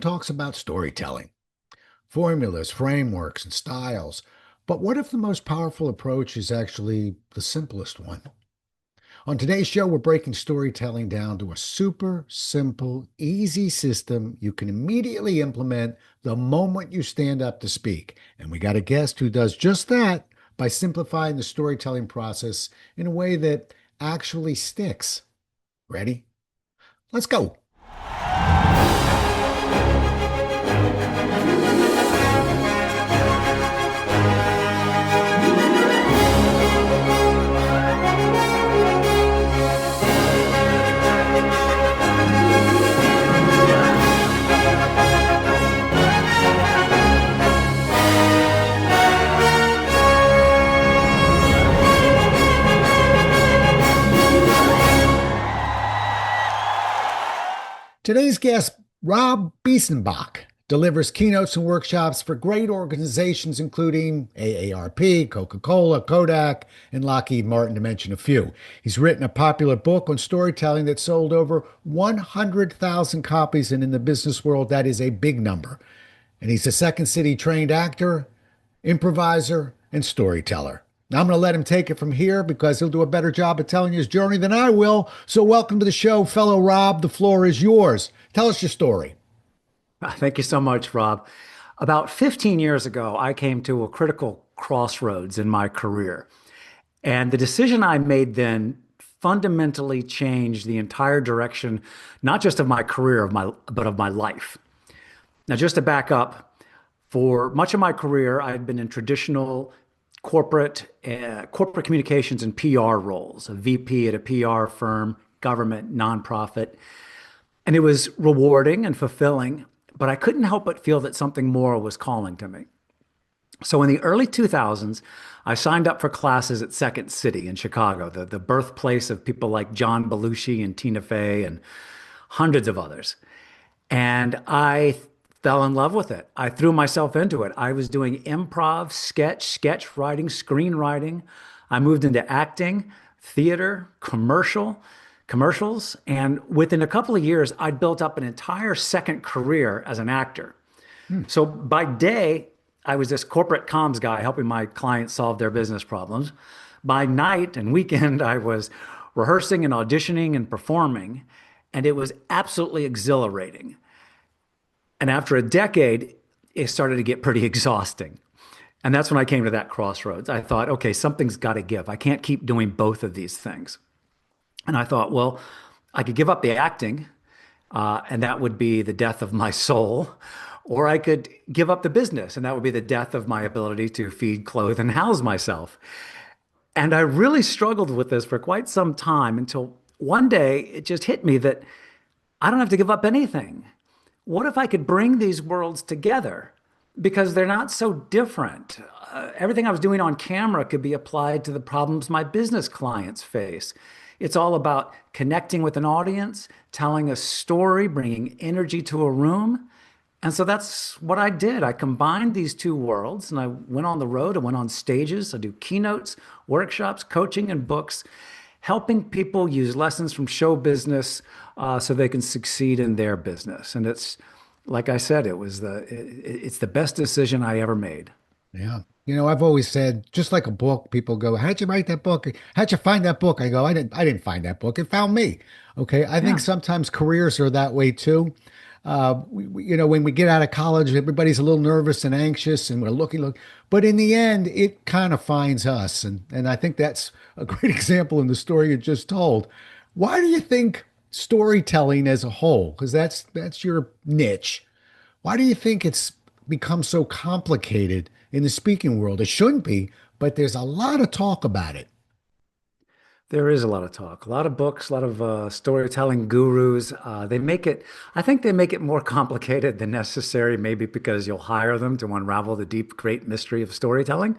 talks about storytelling, formulas, frameworks, and styles. But what if the most powerful approach is actually the simplest one? On today's show, we're breaking storytelling down to a super simple, easy system you can immediately implement the moment you stand up to speak. And we got a guest who does just that by simplifying the storytelling process in a way that actually sticks. Ready? Let's go. Today's guest, Rob Biesenbach, delivers keynotes and workshops for great organizations including AARP, Coca-Cola, Kodak, and Lockheed Martin, to mention a few. He's written a popular book on storytelling that sold over 100,000 copies, and in the business world, that is a big number. And he's a Second City trained actor, improviser, and storyteller. Now, I'm going to let him take it from here because he'll do a better job of telling his journey than I will. So welcome to the show, fellow Rob. The floor is yours. Tell us your story. Thank you so much, Rob. About 15 years ago, I came to a critical crossroads in my career. And the decision I made then fundamentally changed the entire direction, not just of my career, but of my life. Now, just to back up, for much of my career, I had been in traditional corporate communications and PR roles, a VP at a PR firm, government, nonprofit. And it was rewarding and fulfilling, but I couldn't help but feel that something more was calling to me. So in the early 2000s, I signed up for classes at Second City in Chicago, the birthplace of people like John Belushi and Tina Fey and hundreds of others. And I fell in love with it. I threw myself into it. I was doing improv, sketch writing, screenwriting. I moved into acting, theater, commercials. And within a couple of years, I'd built up an entire second career as an actor. So by day, I was this corporate comms guy helping my clients solve their business problems. By night and weekend, I was rehearsing and auditioning and performing. And it was absolutely exhilarating. And after a decade, it started to get pretty exhausting. And that's when I came to that crossroads. I thought, okay, something's got to give. I can't keep doing both of these things. And I thought, well, I could give up the acting, and that would be the death of my soul, or I could give up the business, and that would be the death of my ability to feed, clothe, and house myself. And I really struggled with this for quite some time until one day it just hit me that I don't have to give up anything. What if I could bring these worlds together? Because they're not so different. Everything I was doing on camera could be applied to the problems my business clients face. It's all about connecting with an audience, telling a story, bringing energy to a room. And so that's what I did. I combined these two worlds and I went on the road. I went on stages. I do keynotes, workshops, coaching, and books, helping people use lessons from show business so they can succeed in their business. And it's, like I said, it's the best decision I ever made. Yeah. I've always said, just like a book, people go, how'd you write that book? How'd you find that book? I go, I didn't find that book. It found me. Okay. I think Yeah. sometimes careers are that way too. When we get out of college, everybody's a little nervous and anxious and we're looking, but in the end, it kind of finds us. And I think that's a great example in the story you just told. Why do you think storytelling as a whole, because that's your niche, why do you think it's become so complicated in the speaking world? It shouldn't be, but there's a lot of talk about it. There is a lot of talk, a lot of books, a lot of storytelling gurus. I think they make it more complicated than necessary, maybe because you'll hire them to unravel the deep, great mystery of storytelling.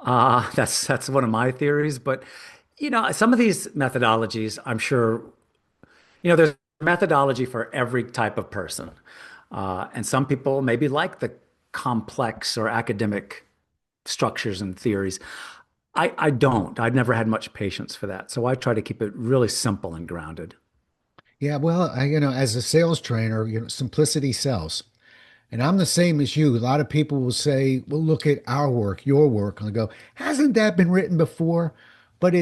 That's one of my theories. But, some of these methodologies, I'm sure, there's methodology for every type of person. And some people maybe like the complex or academic structures and theories. I don't. I've never had much patience for that. So I try to keep it really simple and grounded. Yeah, well, as a sales trainer, simplicity sells. And I'm the same as you. A lot of people will say, well, look at our work, your work. And I go, hasn't that been written before? But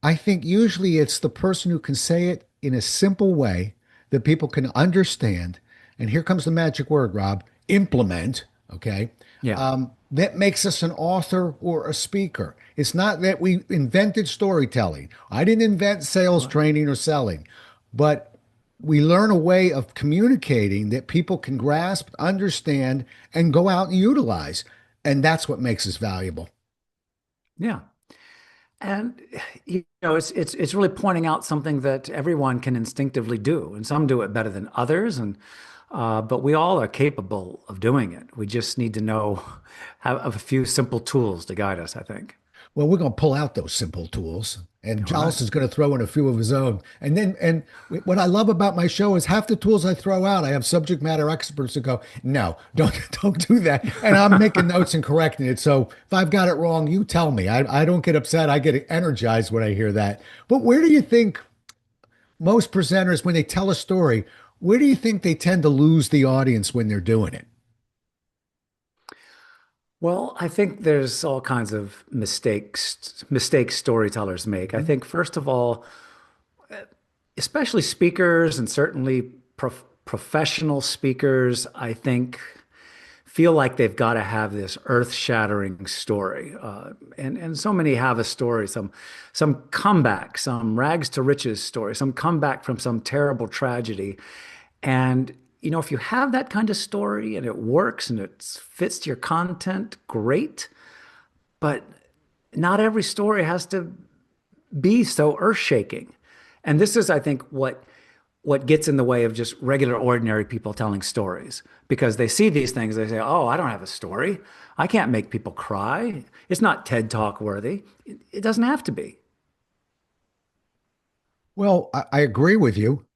I think usually it's the person who can say it in a simple way that people can understand. And here comes the magic word, Rob, implement. Okay. Yeah. That makes us an author or a speaker. It's not that we invented storytelling. I didn't invent sales Right. training or selling, but we learn a way of communicating that people can grasp, understand, and go out and utilize. And that's what makes us valuable. Yeah. And it's really pointing out something that everyone can instinctively do, and some do it better than others, and but we all are capable of doing it. We just need to know have a few simple tools to guide us, I think. Well, we're going to pull out those simple tools, and All right. Giles is going to throw in a few of his own. And what I love about my show is half the tools I throw out, I have subject matter experts who go, no, don't don't do that, and I'm making notes and correcting it. So if I've got it wrong, you tell me. I don't get upset. I get energized when I hear that. But where do you think most presenters, when they tell a story, where do you think they tend to lose the audience when they're doing it? Well, I think there's all kinds of mistakes storytellers make. I think first of all, especially speakers and certainly professional speakers, I think feel like they've got to have this earth-shattering story, and so many have a story, some comeback, some rags to riches story, some comeback from some terrible tragedy, and if you have that kind of story and it works and it fits your content, great. But not every story has to be so earth-shaking. And this is, I think, what gets in the way of just regular, ordinary people telling stories because they see these things. They say, "Oh, I don't have a story. I can't make people cry. It's not TED Talk worthy. It doesn't have to be." Well, I agree with you.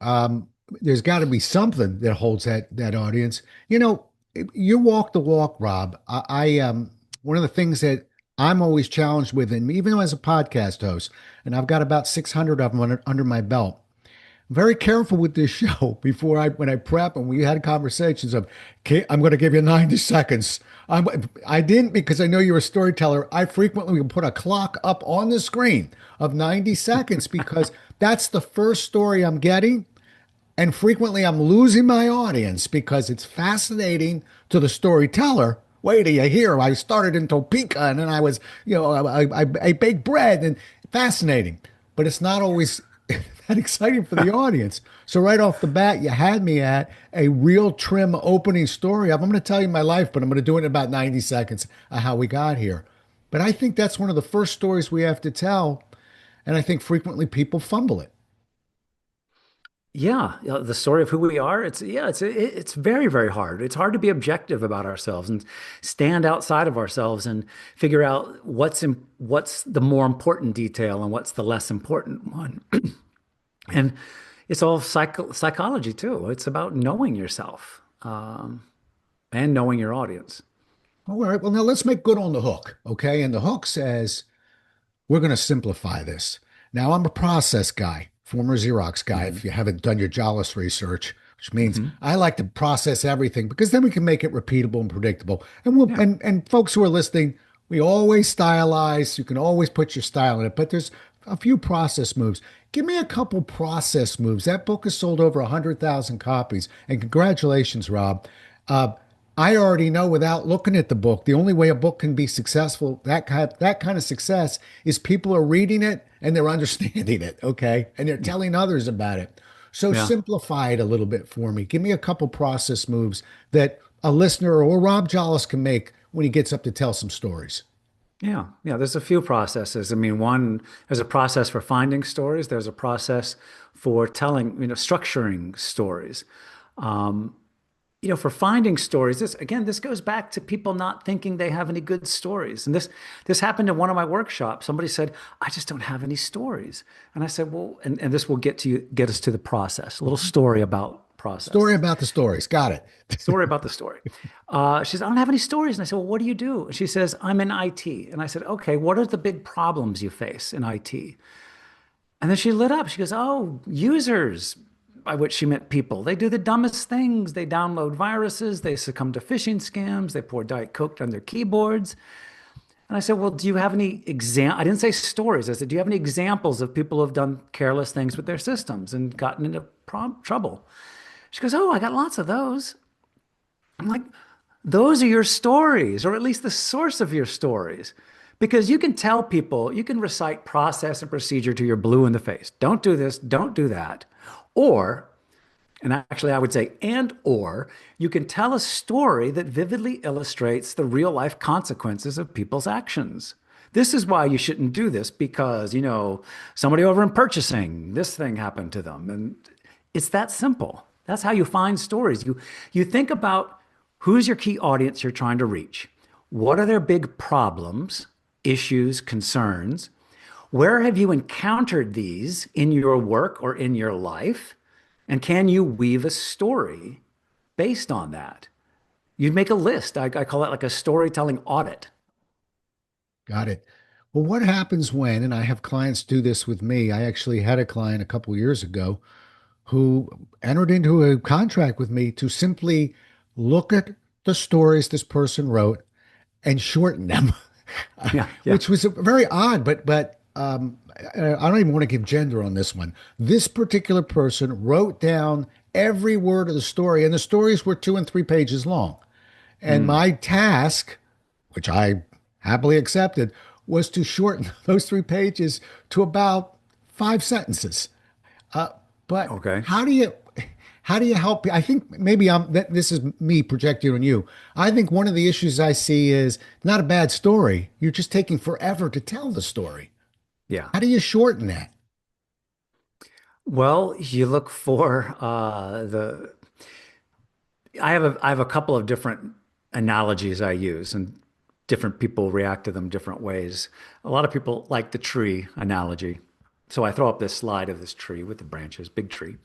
There's got to be something that holds that audience. You know, you walk the walk, Rob. One of the things that I'm always challenged with, and even as a podcast host, and I've got about 600 of them under my belt. Very careful with this show before when I prep and we had conversations of, okay, I'm going to give you 90 seconds. I didn't because I know you're a storyteller. I frequently will put a clock up on the screen of 90 seconds because that's the first story I'm getting. And frequently I'm losing my audience because it's fascinating to the storyteller. Wait till you hear, I started in Topeka and then I baked bread and fascinating, but it's not always that exciting for the audience. So right off the bat, you had me at a real trim opening story. I'm going to tell you my life, but I'm going to do it in about 90 seconds of how we got here. But I think that's one of the first stories we have to tell. And I think frequently people fumble it. Yeah, the story of who we are. It's very, very hard. It's hard to be objective about ourselves and stand outside of ourselves and figure out what's the more important detail and what's the less important one. And it's all psychology too. It's about knowing yourself, and knowing your audience. All right. Well, now let's make good on the hook. Okay. And the hook says, we're going to simplify this. Now, I'm a process guy, former Xerox guy, Hmm. if you haven't done your Jollis research, which means Hmm. I like to process everything because then we can make it repeatable and predictable. And we'll Yeah. and folks who are listening, we always stylize. You can always put your style in it, but there's a few process moves. Give me a couple process moves. That book has sold over 100,000 copies. And congratulations, Rob. Uh, I already know without looking at the book, the only way a book can be successful, that kind of success, is people are reading it and they're understanding it, okay? And they're Yeah. telling others about it. So Yeah. simplify it a little bit for me. Give me a couple process moves that a listener or Rob Jollis can make when he gets up to tell some stories. Yeah, yeah, there's a few processes. I mean, one, there's a process for finding stories. There's a process for telling, structuring stories. Um, for finding stories, this goes back to people not thinking they have any good stories. And this happened in one of my workshops. Somebody said, "I just don't have any stories." And I said, "Well," and this will get us to the process. A little story about process. Story about the stories. Got it. Story about the story. She says, "I don't have any stories." And I said, "Well, what do you do?" And she says, "I'm in IT." And I said, "Okay, what are the big problems you face in IT?" And then she lit up. She goes, "Oh, users by which she meant people. They do the dumbest things. They download viruses. They succumb to phishing scams. They pour Diet Coke on their keyboards. And I said, well, do you have any I didn't say stories. I said, do you have any examples of people who have done careless things with their systems and gotten into trouble? She goes, oh, I got lots of those. I'm like, those are your stories, or at least the source of your stories. Because you can tell people, you can recite process and procedure to your blue in the face. Don't do this, don't do that. Or, and actually I would say, or you can tell a story that vividly illustrates the real life consequences of people's actions. This is why you shouldn't do this because, somebody over in purchasing, this thing happened to them. And it's that simple. That's how you find stories. You think about who's your key audience you're trying to reach. What are their big problems, issues, concerns? Where have you encountered these in your work or in your life? And can you weave a story based on that? You'd make a list. I call it like a storytelling audit. Got it. Well, what happens when, and I have clients do this with me. I actually had a client a couple years ago who entered into a contract with me to simply look at the stories this person wrote and shorten them, Yeah, yeah. which was very odd. But I don't even want to give gender on this one. This particular person wrote down every word of the story, and the stories were 2 and 3 pages long. And Mm, my task, which I happily accepted, was to shorten those 3 pages to about 5 sentences. Uh, but okay. how do you help? I think maybe this is me projecting on you. I think one of the issues I see is not a bad story. You're just taking forever to tell the story. Yeah. How do you shorten that? Well, you look for the. I have a couple of different analogies I use, and different people react to them different ways. A lot of people like the tree analogy. So I throw up this slide of this tree with the branches, big tree.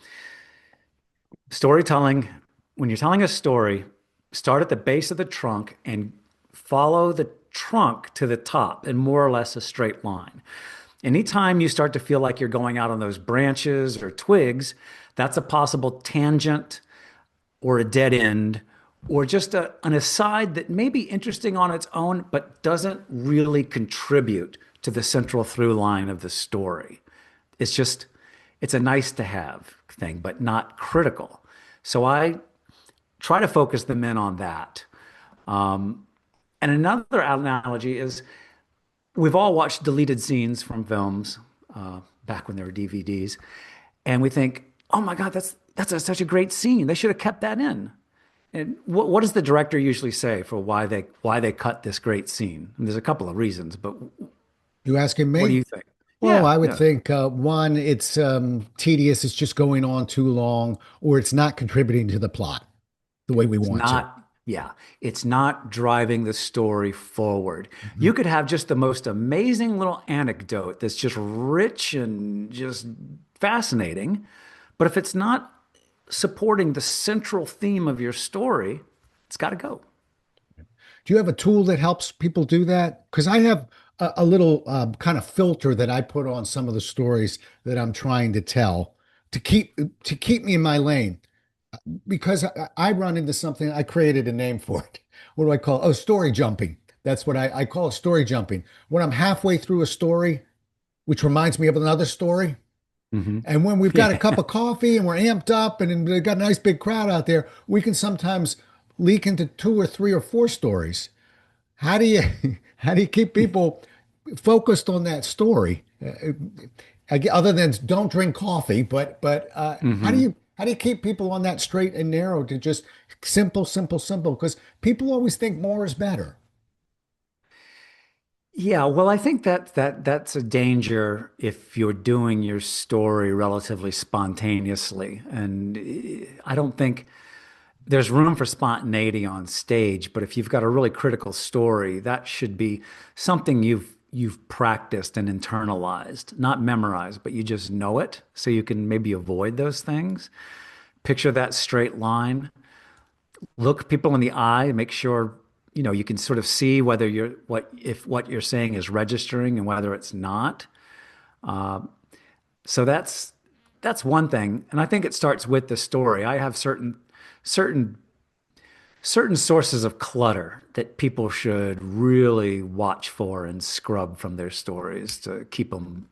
Storytelling, when you're telling a story, start at the base of the trunk and follow the trunk to the top in more or less a straight line. Anytime you start to feel like you're going out on those branches or twigs, that's a possible tangent or a dead end or just an aside that may be interesting on its own, but doesn't really contribute to the central through line of the story. It's just, it's a nice to have thing, but not critical. So I try to focus them in on that. And another analogy is we've all watched deleted scenes from films back when there were DVDs, and we think, "Oh my God, such a great scene. They should have kept that in." And what does the director usually say for why they cut this great scene? And there's a couple of reasons, but You asking what do me? you think? Well, Yeah, I would yeah. think one, it's tedious, it's just going on too long, or it's not contributing to the plot the way we It's want to. not, yeah, it's not driving the story forward. Mhm. You could have just the most amazing little anecdote that's just rich and just fascinating, but if it's not supporting the central theme of your story, it's got to go. Do you have a tool that helps people do that? Because I have a little kind of filter that I put on some of the stories that I'm trying to tell to keep me in my lane. Because I run into something, I created a name for it. What do I call it? Oh, story jumping. That's what I call it, story jumping. When I'm halfway through a story, which reminds me of another story, Hmm. and when we've got a cup Yeah. of coffee and we're amped up and we've got a nice big crowd out there, we can sometimes leak into 2 or 3 or 4 stories. How do you how do you keep people focused on that story? Other than don't drink coffee, but Hmm. how do you keep people on that straight and narrow to just simple, simple, simple? Because people always think more is better. Yeah, well, I think that's a danger if you're doing your story relatively spontaneously. And I don't think there's room for spontaneity on stage, but if you've got a really critical story, that should be something you've practiced and internalized, not memorized, but you just know it, so you can maybe avoid those things. Picture that straight line. Look people in the eye, make sure you can sort of see whether what you're saying is registering and whether it's not. So that's one thing, and I think it starts with the story. I have certain certain sources of clutter that people should really watch for and scrub from their stories to keep them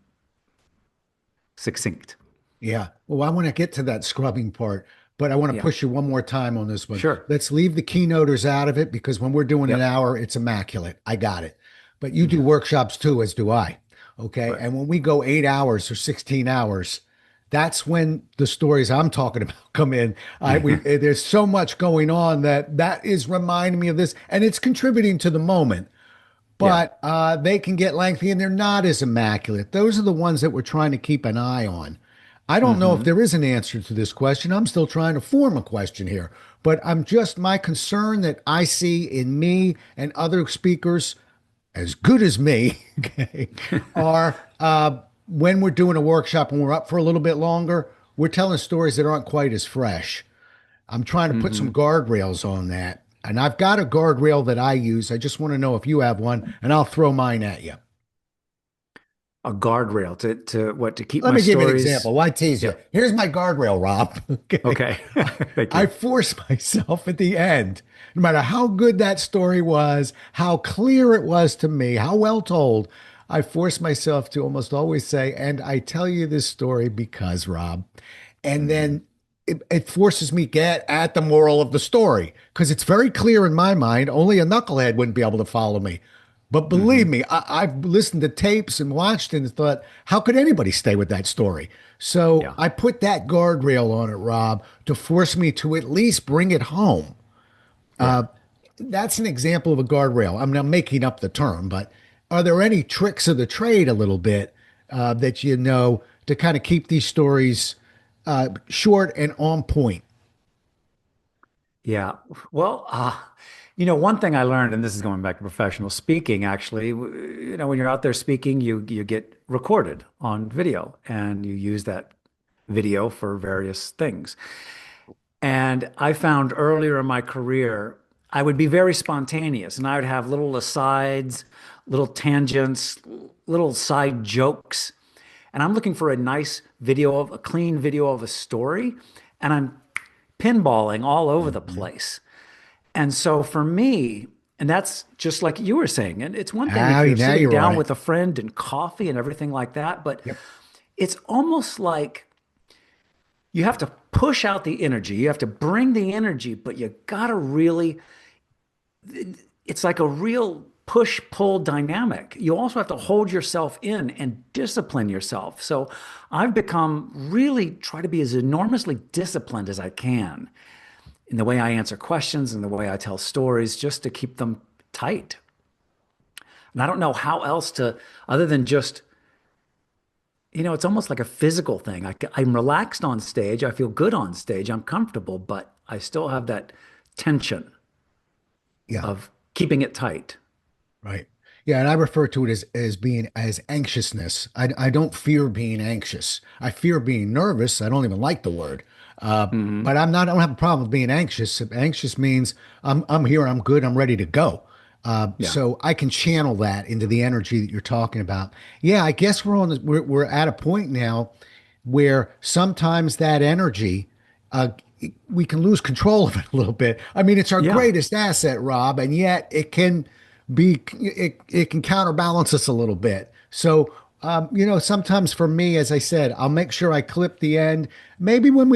succinct. Yeah. Well, I want to get to that scrubbing part, but I want to Yeah. push you one more time on this one. Sure. Let's leave the keynoters out of it because when we're doing an Yep. hour, it's immaculate. I got it. But you do Yeah. workshops too, as do I. Okay. Right. And when we go 8 hours or 16 hours, that's when the stories I'm talking about come in. There's so much going on that is reminding me of this, and it's contributing to the moment. Yeah. But they can get lengthy and they're not as immaculate. Those are the ones that we're trying to keep an eye on. I don't know if Hmm. there is an answer to this question. I'm still trying to form a question here, but I'm just my concern that I see in me and other speakers as good as me, okay, are when we're doing a workshop and we're up for a little bit longer, we're telling stories that aren't quite as fresh. I'm trying to put some Hmm. guardrails on that. And I've got a guardrail that I use. I just want to know if you have one, and I'll throw mine at you. A guardrail to what to keep Let my me give you an stories. example. Why tease you? Yep. Here's my guardrail, Rob. Okay. Okay. Thank I you. force myself at the end, no matter how good that story was, how clear it was to me, how well told, I force myself to almost always say, and I tell you this story because, Rob, and Hmm. then it forces me get at the moral of the story because it's very clear in my mind. Only a knucklehead wouldn't be able to follow me. But believe Hmm. me, I've listened to tapes and watched and thought, how could anybody stay with that story? So Yeah. I put that guardrail on it, Rob, to force me to at least bring it home. Yeah. That's an example of a guardrail. I'm not making up the term, but are there any tricks of the trade a little bit that you know to kind of keep these stories short and on point? Yeah. Well, one thing I learned, and this is going back to professional speaking, actually, when you're out there speaking, you get recorded on video, and you use that video for various things. And I found earlier in my career, I would be very spontaneous, and I would have little asides, little tangents, little side jokes. And I'm looking for a nice video of a clean video of a story, and I'm pinballing all over the Mhm. place. And so for me, and that's just like you were saying, and it's one thing if you're Now sitting you're on down it. with a friend and coffee and everything like that, but Yep. it's almost like you have to push out the energy. You have to bring the energy, but you gotta really, it's like a real push pull dynamic. You also have to hold yourself in and discipline yourself. So I've become really try to be as enormously disciplined as I can in the way I answer questions and the way I tell stories just to keep them tight. And I don't know how else to, other than just, it's almost like a physical thing. I'm relaxed on stage. I feel good on stage. I'm comfortable, but I still have that tension Yeah. of keeping it tight. Right. Yeah, and I refer to it as being as anxiousness. I don't fear being anxious. I fear being nervous. I don't even like the word. Hmm. But I don't have a problem with being anxious. Anxious means I'm here, I'm good, I'm ready to go. Yeah. So I can channel that into the energy that you're talking about. Yeah, I guess we're at a point now where sometimes that energy uh, we can lose control of it a little bit. I mean, it's our Yeah. greatest asset, Rob, and yet it can counterbalance us a little bit. So, sometimes for me, as I said, I'll make sure I clip the end. Maybe when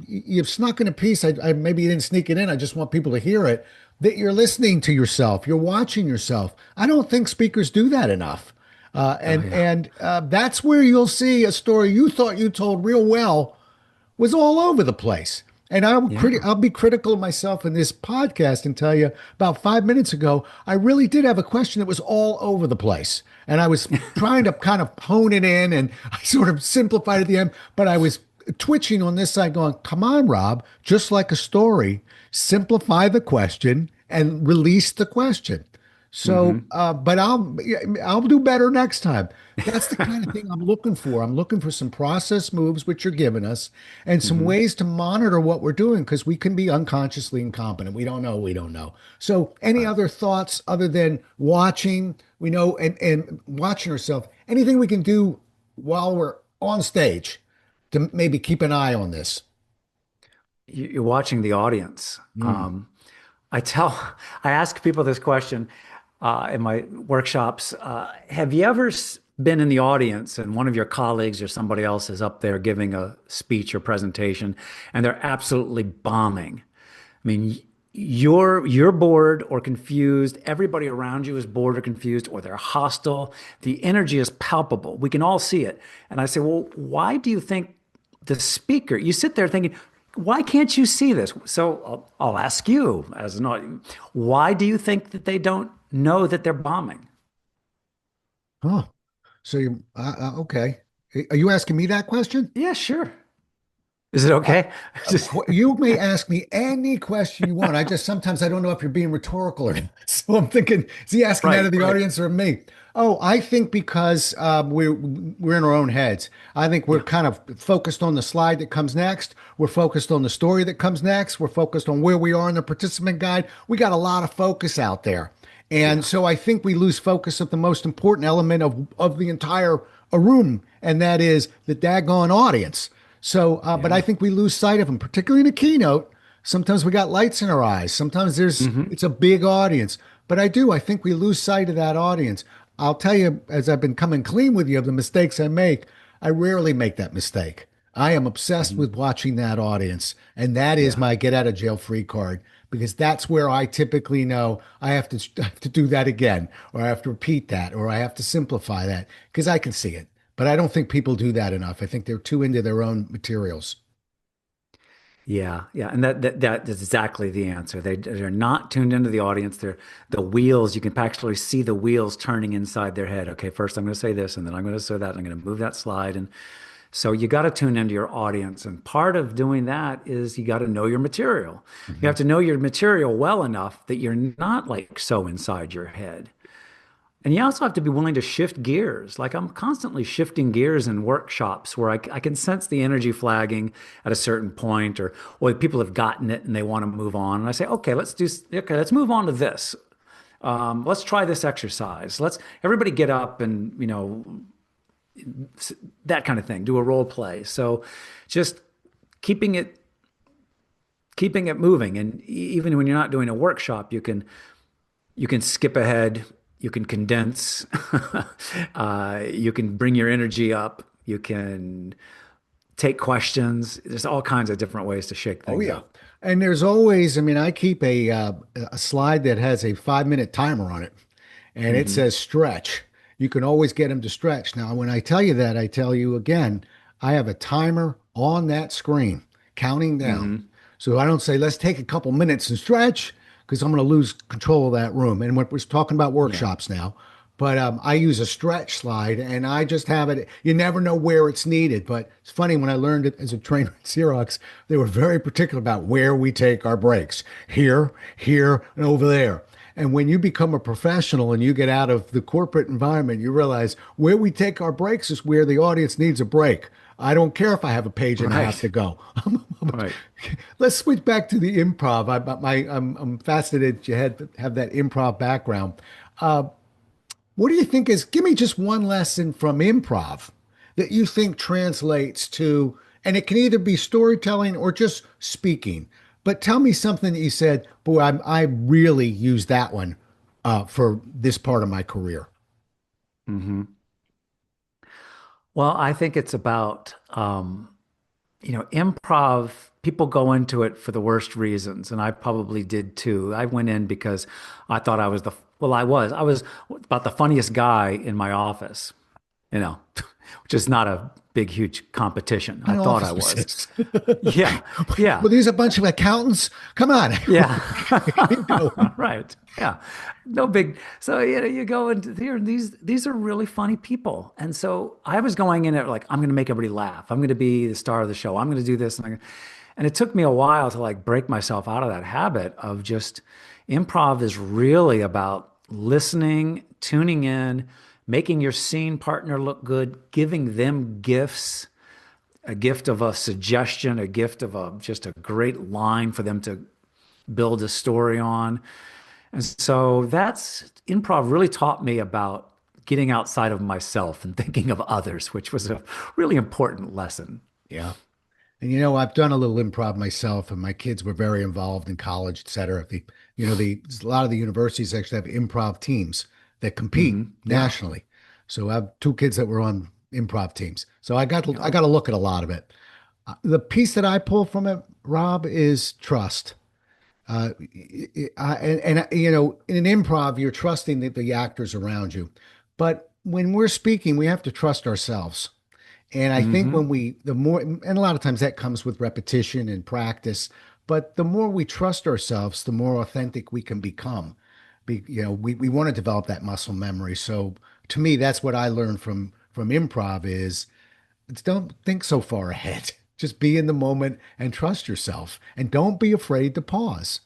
you've snuck in a piece, maybe you didn't sneak it in. I just want people to hear it that you're listening to yourself, you're watching yourself. I don't think speakers do that enough. Oh, And yeah. and that's where you'll see a story you thought you told real well was all over the place. And Yeah. I'll be critical of myself in this podcast and tell you about 5 minutes ago, I really did have a question that was all over the place. And I was trying to kind of hone it in and I sort of simplified at the end, but I was twitching on this side going, come on, Rob, just like a story, simplify the question and release the question. So, Hmm. but I'll do better next time. That's the kind of thing I'm looking for. I'm looking for some process moves, which you're giving us, and some Hmm. ways to monitor what we're doing because we can be unconsciously incompetent. We don't know. We don't know. So, any Right. other thoughts other than watching? We know and watching ourselves. Anything we can do while we're on stage? to maybe keep an eye on this? You're watching the audience. Hmm. I tell, I ask people this question in my workshops. Have you ever been in the audience and one of your colleagues or somebody else is up there giving a speech or presentation and they're absolutely bombing? I mean, you're bored or confused. Everybody around you is bored or confused, or they're hostile. The energy is palpable. We can all see it. And I say, well, why do you think the speaker? You sit there thinking, why can't you see this? So I'll ask you, as an audience, why do you think that they don't know that they're bombing? Oh, so you okay? Are you asking me that question? Yeah, sure. Is it okay? Just You may ask me any question you want. I just sometimes I don't know if you're being rhetorical or not. So I'm thinking, is he asking that right, of the right. audience or me? Oh, I think because we're in our own heads. I think we're Yeah, kind of focused on the slide that comes next. We're focused on the story that comes next. We're focused on where we are in the participant guide. We got a lot of focus out there. And yeah, so I think we lose focus of the most important element of the entire a room, and that is the daggone audience. So, but I yeah. think we lose sight of them, particularly in a keynote. Sometimes we got lights in our eyes. Sometimes Hmm. it's a big audience. But I think we lose sight of that audience. I'll tell you, as I've been coming clean with you of the mistakes I make, I rarely make that mistake. I am obsessed Hmm. with watching that audience, and that is Yeah. my get out of jail free card because that's where I typically know I have to do that again, or I have to repeat that, or I have to simplify that because I can see it. But I don't think people do that enough. I think they're too into their own materials. Yeah, yeah, and that is exactly the answer. They're not tuned into the audience. They're the wheels. You can actually see the wheels turning inside their head. Okay, first I'm going to say this, and then I'm going to say that, and I'm going to move that slide. And so you got to tune into your audience. And part of doing that is you got to know your material. You Mhm. have to know your material well enough that you're not like so inside your head. And you also have to be willing to shift gears. Like I'm constantly shifting gears in workshops where I can sense the energy flagging at a certain point, or people have gotten it and they want to move on. And I say, okay, let's move on to this. Let's try this exercise. Let's everybody get up and that kind of thing. Do a role play. So just keeping it keeping it moving. And even when you're not doing a workshop, you can skip ahead, you can condense, you can bring your energy up, you can take questions. There's all kinds of different ways to shake Oh things yeah. up. And there's always, I mean, I keep a slide that has a 5 minute timer on it, and it Hmm. says stretch. You can always get them to stretch. Now, when I tell you that, I tell you again, I have a timer on that screen counting down. Hmm. So I don't say, let's take a couple minutes and stretch because I'm going to lose control of that room. And we're talking about Yeah. workshops now. But I use a stretch slide and I just have it. You never know where it's needed. But it's funny when I learned it as a trainer at Xerox, they were very particular about where we take our breaks here, here, and over there. And when you become a professional and you get out of the corporate environment, you realize where we take our breaks is where the audience needs a break. I don't care if I have a page and a half to Right. go. Right. Let's switch back to the improv. I'm fascinated you have that improv background. What do you think is, give me just one lesson from improv that you think translates to, and it can either be storytelling or just speaking, but tell me something that you said, boy, I really use that one for this part of my career. Hmm. Well, I think it's about improv, people go into it for the worst reasons, and I probably did too. I went in because I thought I was about the funniest guy in my office, you know, which is not a big, huge competition. I An thought office I was. was this? Yeah, yeah, Well, these are a bunch of accountants. Come on. yeah. You go. Right. Yeah. No big. So, you go into here, and these are really funny people. And so I was going in at like, I'm going to make everybody laugh. I'm going to be the star of the show. I'm going to do this. And it took me a while to like break myself out of that habit of just improv is really about listening, tuning in, making your scene partner look good, giving them gifts, a gift of a suggestion, a gift of just a great line for them to build a story on. And so that's improv really taught me about getting outside of myself and thinking of others, which was a really important lesson. Yeah. And I've done a little improv myself, and my kids were very involved in college, et cetera. A lot of the universities actually have improv teams that compete Yeah. nationally. So I have two kids that were on improv teams. So I got Oh. to look at a lot of it. The piece that I pull from it, Rob, is trust. Uh, in an improv, you're trusting the actors around you, but when we're speaking, we have to trust ourselves. And I think Hmm. the more, and a lot of times that comes with repetition and practice, but the more we trust ourselves, the more authentic we can become. We want to develop that muscle memory. So to me, that's what I learned from improv is don't think so far ahead. Just be in the moment and trust yourself. And don't be afraid to pause.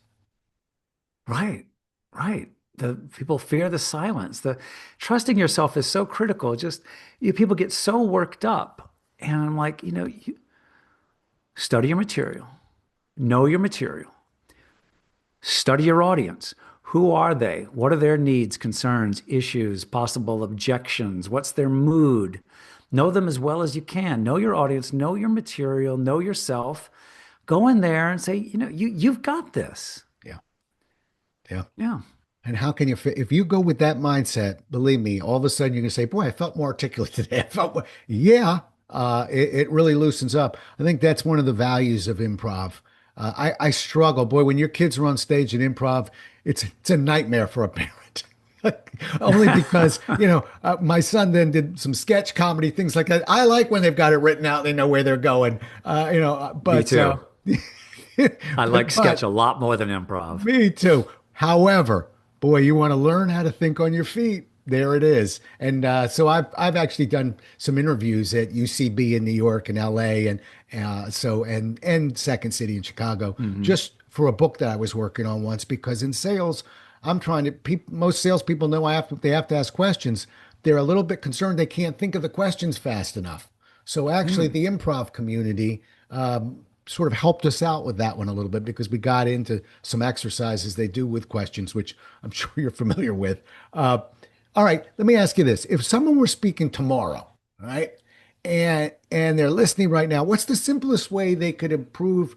Right. Right. The people fear the silence. The trusting yourself is so critical. Just people get so worked up. And I'm like, study your material, know your material, study your audience. Who are they? What are their needs, concerns, issues, possible objections? What's their mood? Know them as well as you can. Know your audience, know your material, know yourself. Go in there and say, you've got this. Yeah. Yeah. Yeah. And how can if you go with that mindset, believe me, all of a sudden you're going to say, boy, I felt more articulate today. Yeah, it really loosens up. I think that's one of the values of improv. I struggle, boy, when your kids are on stage in improv, it's a nightmare for a parent. Only because, my son then did some sketch comedy, things like that. I like when they've got it written out, they know where they're going, Me too. I like sketch but a lot more than improv. me too. However, boy, you want to learn how to think on your feet. There it is. And so I've actually done some interviews at UCB in New York and LA and Second City in Chicago Hmm. just for a book that I was working on once because in sales, I'm trying to most salespeople know they have to ask questions. They're a little bit concerned they can't think of the questions fast enough. So actually, Mm. the improv community sort of helped us out with that one a little bit because we got into some exercises they do with questions, which I'm sure you're familiar with. Uh, all right, let me ask you this: if someone were speaking tomorrow, all right, and they're listening right now, what's the simplest way they could improve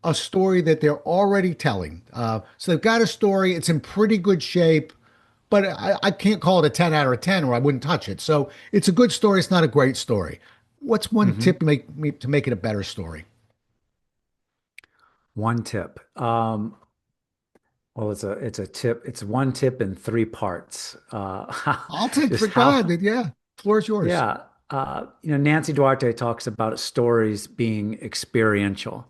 a story that they're already telling? So they've got a story; it's in pretty good shape but I can't call it a 10 out of 10 or I wouldn't touch it. So it's a good story. It's not a great story. What's one tip Hmm. to make it a better story? One tip. Well, it's a tip. It's one tip in three parts. I'll take Just for go how, ahead. Yeah, floor is yours. yeah. Nancy Duarte talks about stories being experiential,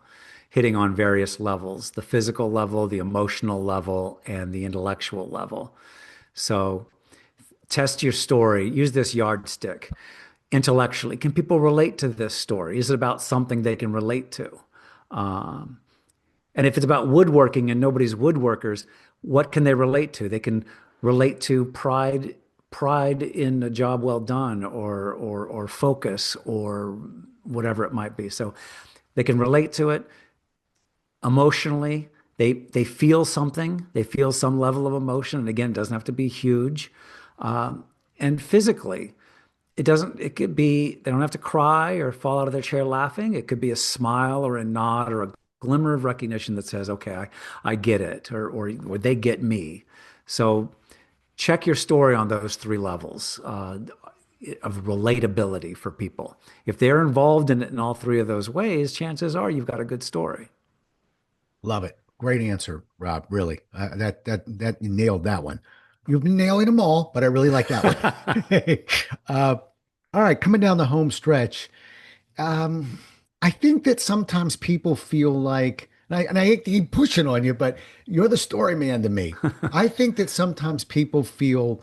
hitting on various levels, the physical level, the emotional level, and the intellectual level. So test your story. Use this yardstick intellectually. Can people relate to this story? Is it about something they can relate to? Um, And if it's about woodworking and nobody's woodworkers, what can they relate to? They can relate to pride in a job well done, or focus, or whatever it might be. So they can relate to it emotionally. They feel something. They feel some level of emotion. And again, it doesn't have to be huge. And physically, it could be, they don't have to cry or fall out of their chair laughing. It could be a smile or a nod or a glimmer of recognition that says, okay, I get it, or they get me. So check your story on those three levels of relatability for people. If they're involved in it in all three of those ways, chances are you've got a good story. Love it. Great answer, Rob. Really, that you nailed that one. You've been nailing them all, but I really like that one. uh, all right, coming down the home stretch. Um, I think that sometimes people feel like, and I hate to keep pushing on you, but you're the story man to me. I think that sometimes people feel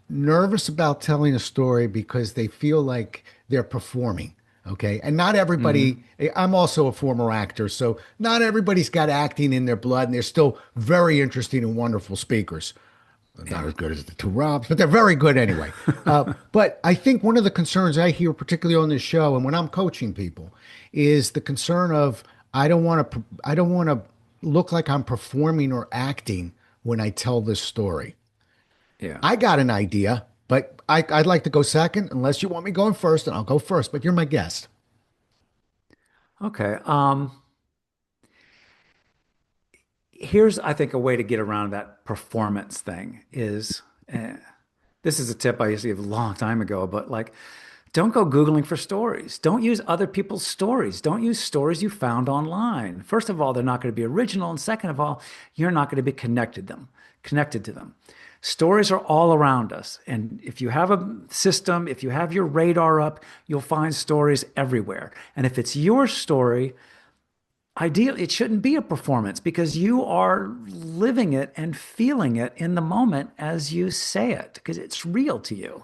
nervous about telling a story because they feel like they're performing. Okay. And not everybody, Hmm. I'm also a former actor, so not everybody's got acting in their blood, and they're still very interesting and wonderful speakers. Not Yeah. as good as the two Robs, but they're very good anyway. But I think one of the concerns I hear, particularly on this show, and when I'm coaching people, is the concern of I don't want to look like I'm performing or acting when I tell this story. Yeah. I got an idea, but I'd like to go second, unless you want me going first, and I'll go first. But you're my guest. Okay. Here's, I think, a way to get around that performance thing is, this is a tip I used to give a long time ago, but like, don't go Googling for stories. Don't use other people's stories. Don't use stories you found online. First of all, they're not going to be original. And second of all, you're not going to be connected to them. Stories are all around us. And if you have a system, if you have your radar up, you'll find stories everywhere. And if it's your story, ideally, it shouldn't be a performance because you are living it and feeling it in the moment as you say it because it's real to you.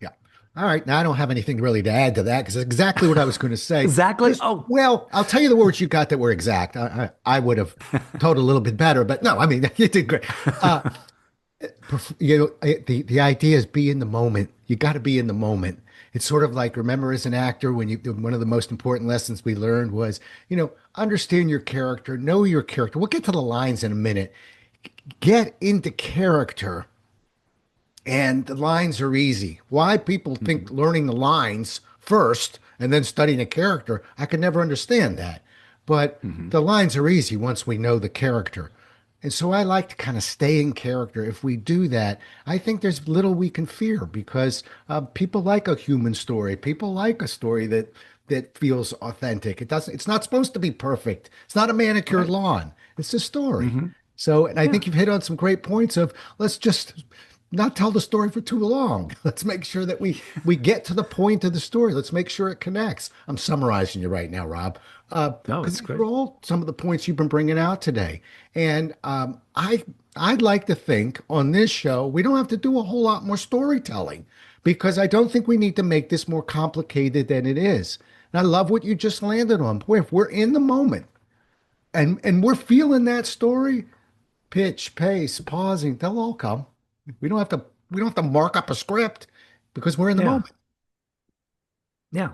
Yeah. All right. Now I don't have anything really to add to that because it's exactly what I was going to say. Exactly. Just, Oh, well, I'll tell you the words you got that were exact. I would have told a little bit better, but no, I mean, you did great. Uh, the idea is be in the moment. You got to be in the moment. It's sort of like, remember as an actor, when you, one of the most important lessons we learned was, understand your character, know your character. We'll get to the lines in a minute. Get into character, and the lines are easy. Why people think mhm. learning the lines first and then studying a character, I could never understand that. But Mhm. the lines are easy once we know the character. And so I like to kind of stay in character. If we do that, I think there's little we can fear because people like a human story. People like a story that feels authentic. It doesn't. It's not supposed to be perfect. It's not a manicured Right. lawn. It's a story. Hmm. So, and I Yeah. think you've hit on some great points of let's just not tell the story for too long. Let's make sure that we get to the point of the story. Let's make sure it connects. I'm summarizing you right now, Rob, No, because it's these are great. all some of the points you've been bringing out today. And I'd like to think on this show we don't have to do a whole lot more storytelling because I don't think we need to make this more complicated than it is. And I love what you just landed on. Boy, if we're in the moment and we're feeling that story, pitch, pace, pausing, they'll all come. We don't have to we don't have to mark up a script because we're in the Yeah. moment. Yeah.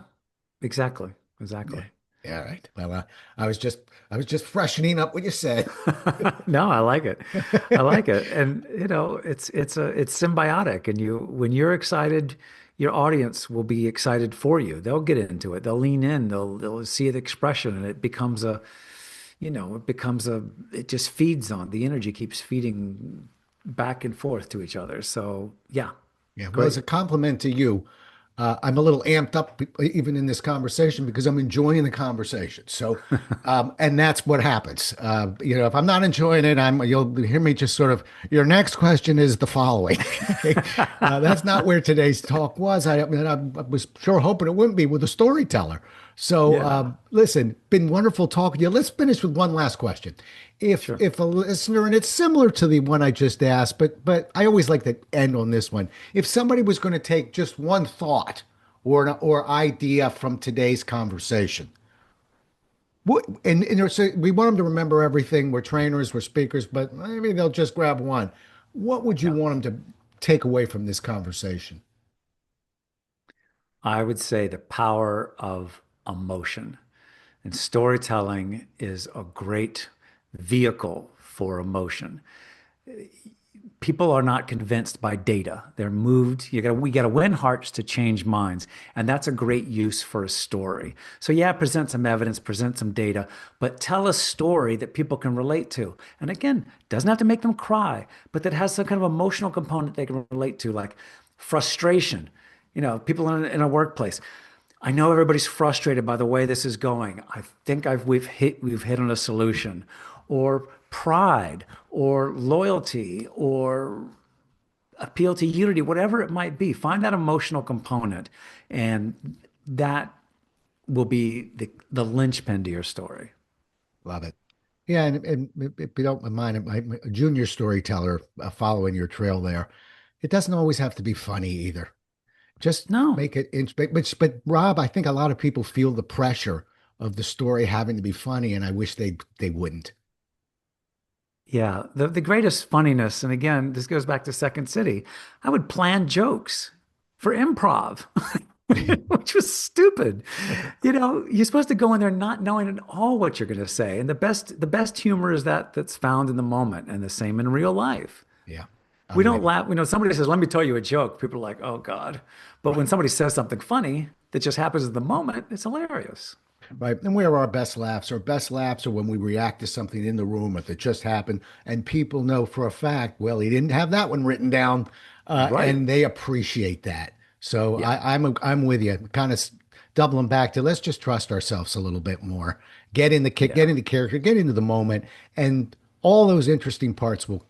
Exactly. Exactly. Yeah. Yeah, all right. Well, I was just freshening up what you said. No, I like it. I like it. And it's symbiotic. And you when you're excited, your audience will be excited for you. They'll get into it. They'll lean in. They'll see the expression and it becomes it just feeds on the energy keeps feeding back and forth to each other. So yeah, Yeah, well, as great. a compliment to you, I'm a little amped up even in this conversation because I'm enjoying the conversation. So, and that's what happens. If I'm not enjoying it, you'll hear me just sort of. Your next question is the following. That's not where today's talk was. I was sure hoping it wouldn't be with a storyteller. So, Yeah, listen, been wonderful talking to you. Let's finish with one last question. If sure. if a listener, and it's similar to the one I just asked, but I always like to end on this one. If somebody was going to take just one thought or idea from today's conversation, so we want them to remember everything. We're trainers, we're speakers, but maybe they'll just grab one. What would you Yeah. want them to take away from this conversation? I would say the power of emotion. And storytelling is a great vehicle for emotion. People are not convinced by data. They're moved. We got to win hearts to change minds. And that's a great use for a story. So yeah, present some evidence, present some data, but tell a story that people can relate to. And again, doesn't have to make them cry, but that has some kind of emotional component they can relate to, like frustration. People in a workplace. I know everybody's frustrated by the way this is going. I think we've hit on a solution, or pride, or loyalty, or appeal to unity, whatever it might be. Find that emotional component, and that will be the linchpin to your story. Love it. Yeah, and if you don't mind, a junior storyteller following your trail there, it doesn't always have to be funny either. Just No, make it but Rob, I think a lot of people feel the pressure of the story having to be funny, and I wish they wouldn't. yeah, the greatest funniness, and again, this goes back to Second City. I would plan jokes for improv, which was stupid. You're supposed to go in there not knowing at all what you're going to say, and the best humor is that's found in the moment, and the same in real life. Yeah, We I'm don't with you. laugh. Somebody says, "Let me tell you a joke." People are like, "Oh God," but when somebody says something funny that just happens in the moment, it's hilarious. right? And where are our best laughs? Our best laughs are when we react to something in the room or that just happened, and people know for a fact, well, he didn't have that one written down, Right. and they appreciate that. So Yeah. I'm with you. Kind of doubling back to let's just trust ourselves a little bit more. Get Yeah. into character, get into the moment, and all those interesting parts will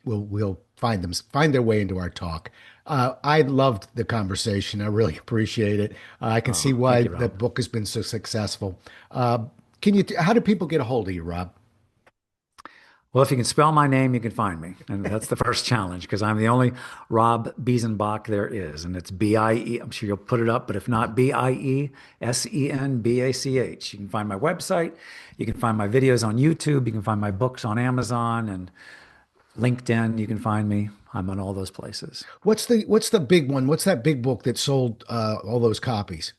find their way into our talk. I loved the conversation. I really appreciate it. I can see Oh, why thank you, the Rob. book has been so successful. Uh, how do people get a hold of you, Rob? Well, if you can spell my name, you can find me. And that's the first challenge because I'm the only Rob Biesenbach there is. And it's B-I-E. I'm sure you'll put it up, but if not, Biesenbach. You can find my website. You can find my videos on YouTube. You can find my books on Amazon and LinkedIn. You can find me. I'm on all those places. What's the big one? What's that big book that sold all those copies?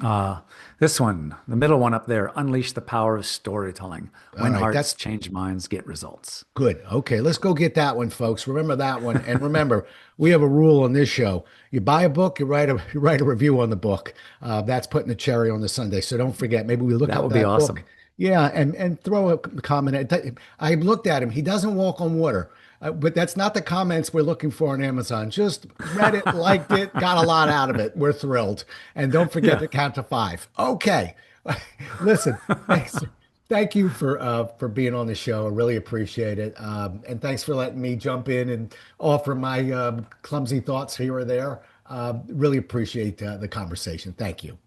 Uh, this one, the middle one up there, Unleash the Power of Storytelling. All When right, hearts that's change minds, get results. good. Okay, let's go get that one, folks. Remember that one. And remember, we have a rule on this show. You buy a book, you write a review on the book. That's putting the cherry on the sundae. So don't forget, maybe we look That up would be that book. awesome. Yeah, and throw a comment. I looked at him. He doesn't walk on water. But that's not the comments we're looking for on Amazon. Just read it, liked it, got a lot out of it. We're thrilled. And don't forget Yeah. to count to five. Okay. Listen, thanks. Thank you for being on the show. I really appreciate it. And thanks for letting me jump in and offer my clumsy thoughts here or there. Really appreciate the conversation. Thank you.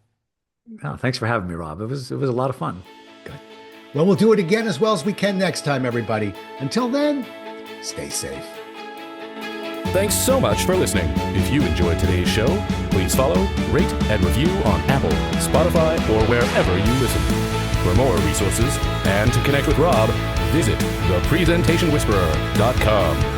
Oh, thanks for having me, Rob. It was a lot of fun. Well, we'll do it again as well as we can next time, everybody. Until then, stay safe. Thanks so much for listening. If you enjoyed today's show, please follow, rate, and review on Apple, Spotify, or wherever you listen. For more resources and to connect with Rob, visit thepresentationwhisperer.com.